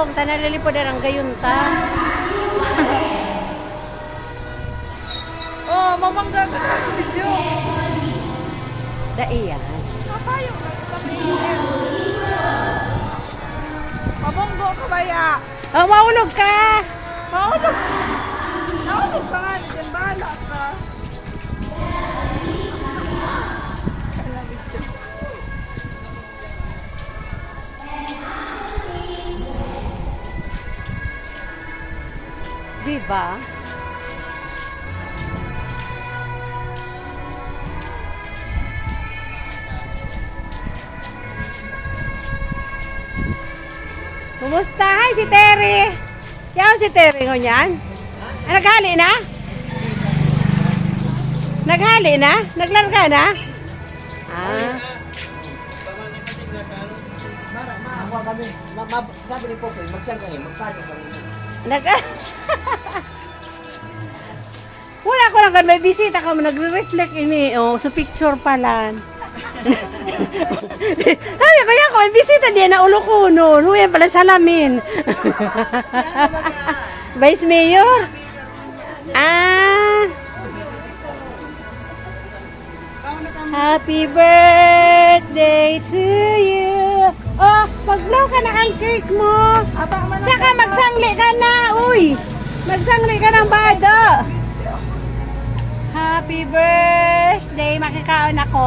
dong. Tanalilipod ang gayon ta. Oh, mamangga ka sa video. Daiyan. Kapayong lang kami. Mabonggo ka ba ya? Oh, maulog ka. Maulog. Maulog ka nga. Diyan bahala ka. Diba? Kumusta? Hi, si Terry. Yan si Terry ko niyan. Ah, naghali na? Naghali na? Naglarga na? Ah. Ako kami, sabi ni Popoy, magtiyang kami, magpano kami. Wala ko lang kan may bisita ka nagre-reflect ini sa picture pala. Sabi ko yan ko may bisita di na ulo ko noon. Huyan pala salamin. Vice Mayor. Ah. Happy birthday to you. Oh, mag-blow ka na ang cake mo. Tsaka magsangli ka na. Uy, magsangli ka ng bado. Happy birthday, makikaon ako.